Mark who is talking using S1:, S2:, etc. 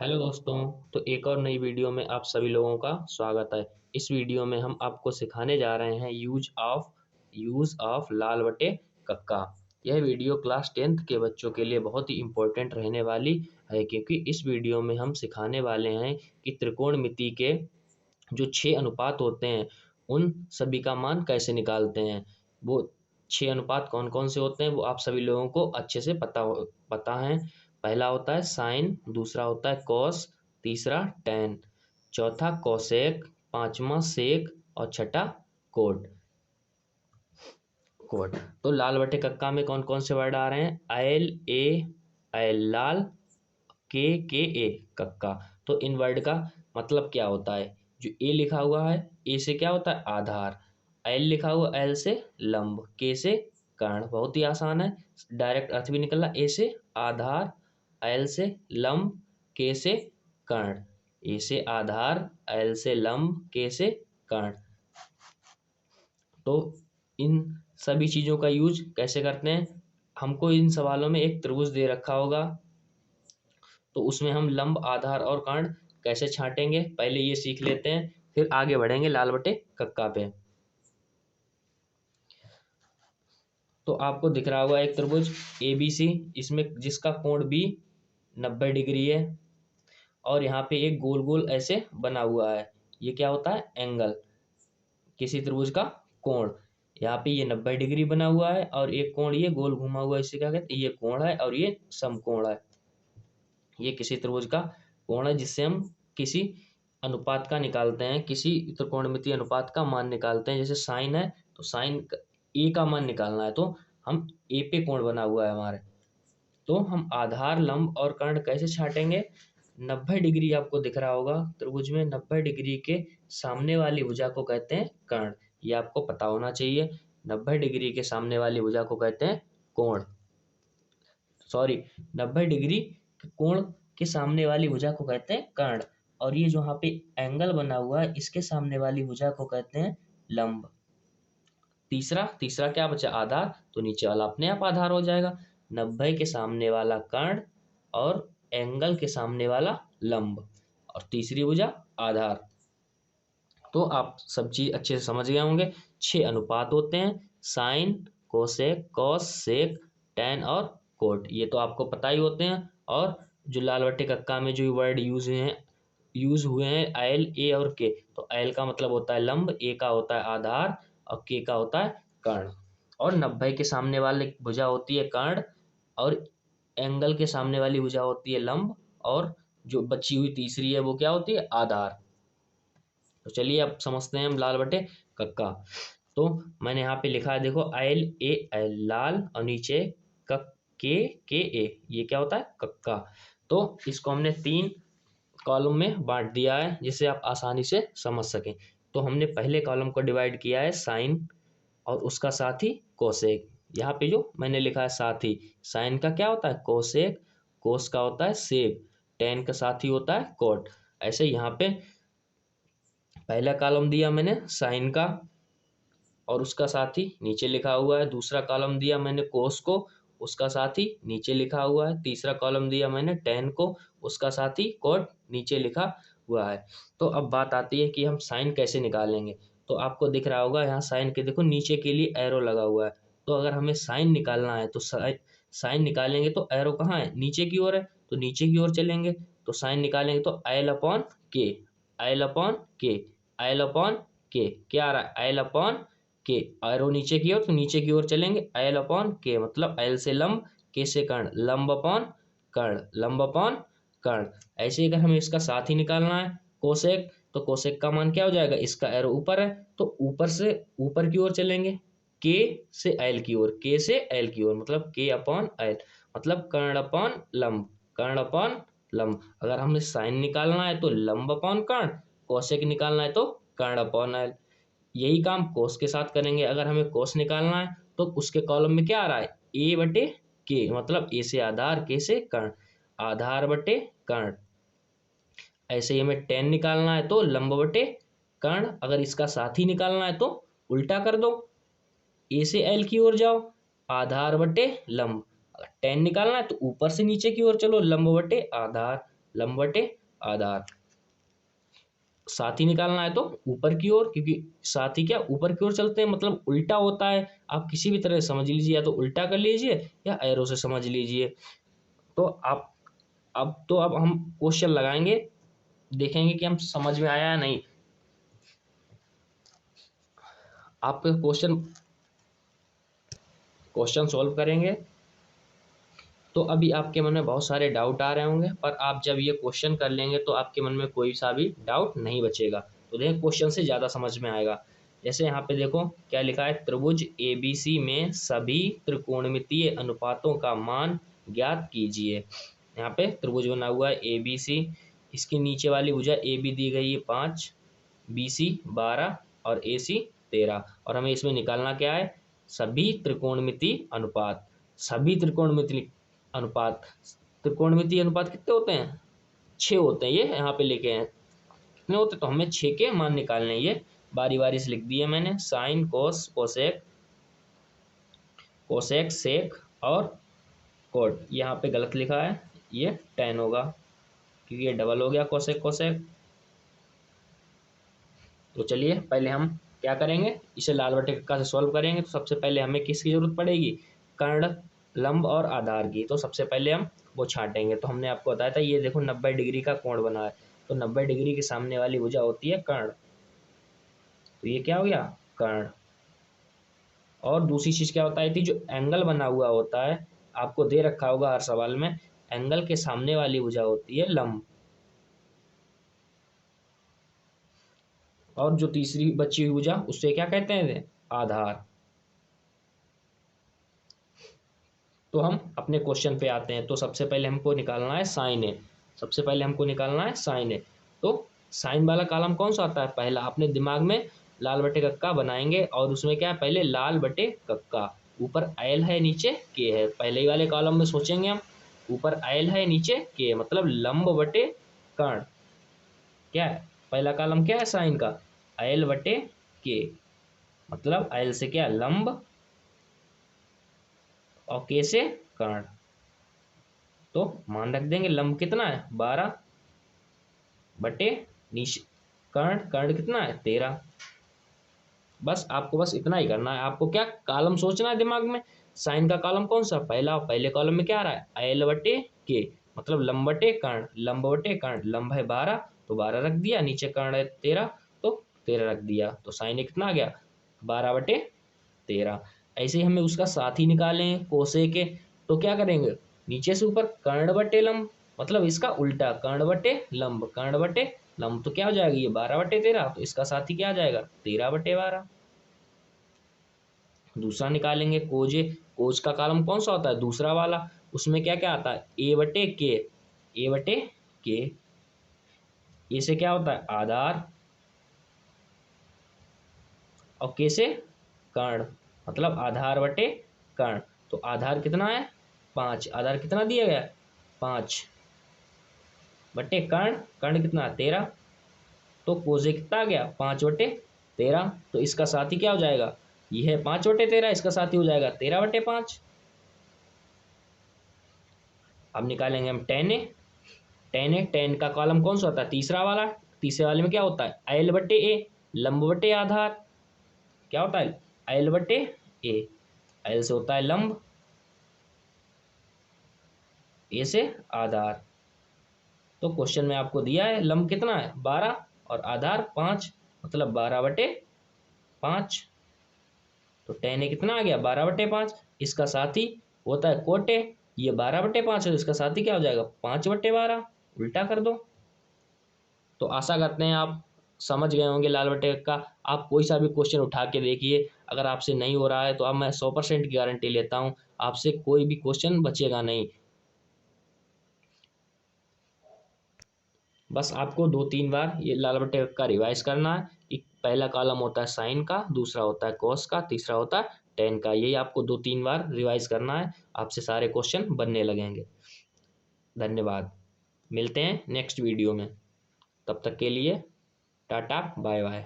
S1: Hello दोस्तों। तो एक और नई वीडियो में आप सभी लोगों का स्वागत है। इस वीडियो में हम आपको सिखाने जा रहे हैं यूज ऑफ लाल बटे कक्का। यह वीडियो क्लास 10th के बच्चों के लिए बहुत ही इम्पोर्टेंट रहने वाली है, क्योंकि इस वीडियो में हम सिखाने वाले हैं कि त्रिकोणमिति के जो 6 अनुपात होते हैं उन सभी का मान कैसे निकालते हैं। वो 6 अनुपात कौन कौन से होते हैं वो आप सभी लोगों को अच्छे से पता है। पहला होता है साइन, दूसरा होता है कॉस, तीसरा टैन, चौथा कोसेक, पांचवा सेक और छठा कोट। कोट तो लाल बटे कक्का में कौन कौन से वर्ड आ रहे हैं? एल ए एल लाल, के ए कक्का। तो इन वर्ड का मतलब क्या होता है? जो ए लिखा हुआ है, ए से क्या होता है? आधार। एल लिखा हुआ, एल से लंब, के से कर्ण। बहुत ही आसान है, डायरेक्ट अर्थ भी निकला। ए से आधार, एल से लंब, के से कर्ण। ए से आधार, एल से लंब, के से कर्ण। तो इन सभी चीजों का यूज कैसे करते हैं? हमको इन सवालों में एक त्रिभुज दे रखा होगा, तो उसमें हम लंब, आधार और कर्ण कैसे छांटेंगे पहले ये सीख लेते हैं, फिर आगे बढ़ेंगे लाल बटे कक्का पे। तो आपको दिख रहा होगा एक त्रिभुज ABC, इसमें जिसका कोण भी 90 डिग्री है, और यहाँ पे एक गोल गोल ऐसे बना हुआ है। ये क्या होता है? एंगल। किसी त्रिभुज का कोण। यहाँ पे ये 90 डिग्री बना हुआ है और एक कोण ये गोल घुमा हुआ है, इसे क्या कहते हैं? ये कोण है और ये समकोण है। ये किसी त्रिभुज का कोण है जिससे हम किसी अनुपात का निकालते हैं, किसी त्रिकोणमितीय अनुपात का मान निकालते हैं। जैसे साइन है तो साइन ए का मान निकालना है, तो हम ए पे कोण बना हुआ है हमारे, तो हम आधार, लंब और कर्ण कैसे छाटेंगे? 90 डिग्री आपको दिख रहा होगा त्रिभुज में, 90 डिग्री के सामने वाली भुजा को कहते हैं कर्ण। ये आपको पता होना चाहिए। 90 डिग्री के सामने वाली भुजा को कहते हैं कोण। सॉरी, 90 डिग्री के कोण के सामने वाली भुजा को कहते हैं कर्ण। और ये जो यहाँ पे एंगल बना हुआ है, इसके सामने वाली भुजा को कहते हैं लंब। तीसरा तीसरा क्या बचा? आधार। तो नीचे वाला अपने आप आधार हो जाएगा। 90 के सामने वाला कर्ण और एंगल के सामने वाला लंब, और तीसरी भुजा आधार। तो आप सब चीज अच्छे से समझ गए होंगे। 6 अनुपात होते हैं: साइन, कोसेक, कॉस, सेक, टैन और कोट। ये तो आपको पता ही होते हैं। और जो लाल बट्टे कक्का में जो वर्ड यूज हुए हैं एल, ए और के, तो एल का मतलब होता है लंब, ए का होता है आधार और के का होता है कर्ण। और 90 के सामने वाली भुजा होती है कर्ण, और एंगल के सामने वाली भुजा होती है लंब, और जो बची हुई तीसरी है वो क्या होती है? आधार। तो चलिए अब समझते हैं हम लाल बटे कक्का। तो मैंने यहाँ पे लिखा है, देखो, एल ए एल लाल, और नीचे कक के ए, ये क्या होता है? कक्का। तो इसको हमने 3 कॉलम में बांट दिया है जिससे आप आसानी से समझ सकें। तो हमने पहले कॉलम को डिवाइड किया है साइन और उसका साथी कोसेक। यहाँ पे जो मैंने लिखा है साथी, साइन का क्या होता है? कोसेक, कोस का होता है सेक, टेन का साथी होता है कोट। ऐसे यहाँ पे पहला कॉलम दिया मैंने साइन का और उसका साथी नीचे लिखा हुआ है, दूसरा कॉलम दिया मैंने कोस को, उसका साथी नीचे लिखा हुआ है, तीसरा कॉलम दिया मैंने टेन को, उसका साथी कोट नीचे लिखा हुआ है। तो अब बात आती है कि हम साइन कैसे निकालेंगे। तो आपको दिख रहा होगा यहाँ साइन के, देखो नीचे के लिए एरो लगा हुआ है। तो अगर हमें साइन निकालना है तो साइन निकालेंगे तो एरो कहाँ है? नीचे की ओर है, तो नीचे की ओर चलेंगे। तो साइन निकालेंगे तो एल अपॉन के, एल अपॉन के, एल अपॉन के, क्या आ रहा है? एल अपॉन के। एरो नीचे की ओर, तो नीचे की ओर चलेंगे, एल अपॉन के मतलब एल से लंब, के से कर्ण, लंब अपॉन कर्ण, लंब अपॉन कर्ण। ऐसे अगर हमें इसका साथ ही निकालना है कोसेक, तो कोसेक का मान क्या हो जाएगा? इसका एरो ऊपर है तो ऊपर से ऊपर की ओर चलेंगे, के से एल की ओर, के से एल की ओर मतलब के अपॉन एल, मतलब कर्ण अपॉन लंब, कर्ण अपॉन लंब। अगर हमें साइन निकालना है तो लंब अपॉन कर्ण, कोसेक निकालना है तो कर्ण अपॉन एल। यही काम कोस के साथ करेंगे। अगर हमें कोस निकालना है तो उसके कॉलम में क्या आ रहा है? ए बटे के, मतलब ए से आधार, के से कर्ण, आधार बटे कर्ण। ऐसे ही हमें टेन निकालना है तो लंब बटे कर्ण। अगर इसका साथी निकालना है तो उल्टा कर दो, ए से एल की ओर जाओ, आधार बटे लंब। अगर टेन निकालना है तो ऊपर से नीचे की ओर चलो, लंब बटे आधार। लंब बटे आधार। साथी निकालना है तो ऊपर की ओर, क्योंकि साथी क्या ऊपर की ओर चलते हैं, मतलब उल्टा होता है। आप किसी भी तरह से समझ लीजिए, या तो उल्टा कर लीजिए या एरो से समझ लीजिए। तो आप अब हम क्वेश्चन लगाएंगे, देखेंगे कि हम समझ में आया या नहीं। आप क्वेश्चन सॉल्व करेंगे तो अभी आपके मन में बहुत सारे डाउट आ रहे होंगे, पर आप जब ये क्वेश्चन कर लेंगे तो आपके मन में कोई सा भी डाउट नहीं बचेगा। तो देखिए क्वेश्चन से ज़्यादा समझ में आएगा। जैसे यहाँ पे देखो क्या लिखा है, त्रिभुज एबीसी में सभी त्रिकोणमितीय अनुपातों का मान ज्ञात कीजिए। यहाँ पे त्रिभुज बना हुआ है एबीसी, इसकी नीचे वाली भुजा ए बी दी गई है 5, बी सी 12 और ए सी 13, और हमें इसमें निकालना क्या है, सभी त्रिकोणमितीय अनुपात। सभी त्रिकोणमितीय अनुपात, त्रिकोणमितीय अनुपात कितने होते हैं, 6 होते हैं। ये यहाँ पे लिखे हैं कितने होते हैं, तो हमें 6 के मान निकालने हैं। ये बारी बारी से लिख दिए मैंने, sine cos cosec, cosec sec और कोट। यहाँ पे गलत लिखा है, ये टेन होगा क्योंकि ये डबल हो गया कोसेक कोसेक। तो चलिए पहले हम क्या करेंगे, इसे लाल बटे कक्का से सॉल्व करेंगे। तो सबसे पहले हमें किसकी जरूरत पड़ेगी, कर्ण, लंब और आधार की। तो सबसे पहले हम वो छांटेंगे। तो हमने आपको बताया था, ये देखो 90 डिग्री का कोण बना है, तो 90 डिग्री के सामने वाली भुजा होती है कर्ण। तो ये क्या हो गया, कर्ण। और दूसरी चीज क्या होता है थी, जो एंगल बना हुआ होता है, आपको दे रखा होगा हर सवाल में, एंगल के सामने वाली भुजा होती है लंब। और जो तीसरी बची हुई भुजा, उससे क्या कहते हैं, आधार। तो हम अपने क्वेश्चन पे आते हैं। तो सबसे पहले हमको निकालना है साइन ए। सबसे पहले हमको निकालना है साइन ए। तो साइन वाला कॉलम कौन सा आता है, पहला अपने दिमाग में लाल बटे कक्का बनाएंगे, और उसमें क्या है, पहले लाल बटे कक्का, ऊपर एल है नीचे के है। पहले ही वाले कॉलम में सोचेंगे हम, ऊपर एल है नीचे के, मतलब लंब बटे कर्ण। क्या है पहला कॉलम, क्या है साइन का, एल बटे के, मतलब एल से क्या, लंब, और के से कर्ण। तो मान रख देंगे, लंब कितना है 12 बटे नीचे कर्ण, कर्ण कितना है 13। बस आपको बस इतना ही करना है। आपको क्या कॉलम सोचना है दिमाग में, साइन का कॉलम कौन सा, पहला, पहले कॉलम में क्या आ रहा है, एल बटे के, मतलब लंब बटे कर्ण, लंब बटे कर्ण, लंब है 12 तो 12 रख दिया, नीचे कर्ण है 13 तो 13 रख दिया। तो साइन कितना आ गया, 12 बटे 13। ऐसे ही हमें उसका साथी निकालें कोसे के। तो क्या करेंगे, नीचे से ऊपर कर्ण बटे लंब, मतलब इसका उल्टा, कर्ण बटे लंब, कर्ण बटे लंब, तो क्या हो जाएगा, ये 12 बटे 13, तो इसका साथी क्या आ जाएगा, 13 बटे 12। दूसरा निकालेंगे कोजे। कोज का कॉलम कौन सा होता है, दूसरा वाला, उसमें क्या क्या आता है, ए बटे के, ए बटे के, ए से क्या होता है आधार, और के से कर्ण, मतलब आधार बटे कर्ण। तो आधार कितना है 5, आधार कितना दिया गया 5 बटे कर्ण, कर्ण कितना 13, तो कोजे कितना आ गया 5 बटे 13। तो इसका साथी क्या हो जाएगा, ये है 5 बटे 13, इसका साथी हो जाएगा 13 बटे 5। अब निकालेंगे हम टेन ए। टेन ए, टेन का कॉलम कौन सा होता है, तीसरा वाला। तीसरे वाले में क्या होता है, एल बटे ए, लंब बटे आधार, क्या होता है एल बटे ए, एल से होता है लंब, ए से आधार। तो क्वेश्चन में आपको दिया है लंब कितना है 12 और आधार 5, मतलब 12 बटे 5। तो टेन ए कितना आ गया 12 बटे 5। इसका साथी होता है कोटे, ये 12 बटे 5 है, तो इसका साथी क्या हो जाएगा 5 बटे 12, उल्टा कर दो। तो आशा करते हैं आप समझ गए होंगे लाल बटे का। आप कोई सा भी क्वेश्चन उठा के देखिए, अगर आपसे नहीं हो रहा है तो अब मैं 100% की गारंटी लेता हूँ, आपसे कोई भी क्वेश्चन बचेगा नहीं। बस आपको 2-3 बार ये लाल बटे का रिवाइज करना है। एक पहला कॉलम होता है साइन का, दूसरा होता है कॉस का, तीसरा होता है टेन का। यही आपको 2-3 बार रिवाइज करना है, आपसे सारे क्वेश्चन बनने लगेंगे। धन्यवाद, मिलते हैं नेक्स्ट वीडियो में। तब तक के लिए टाटा बाय बाय।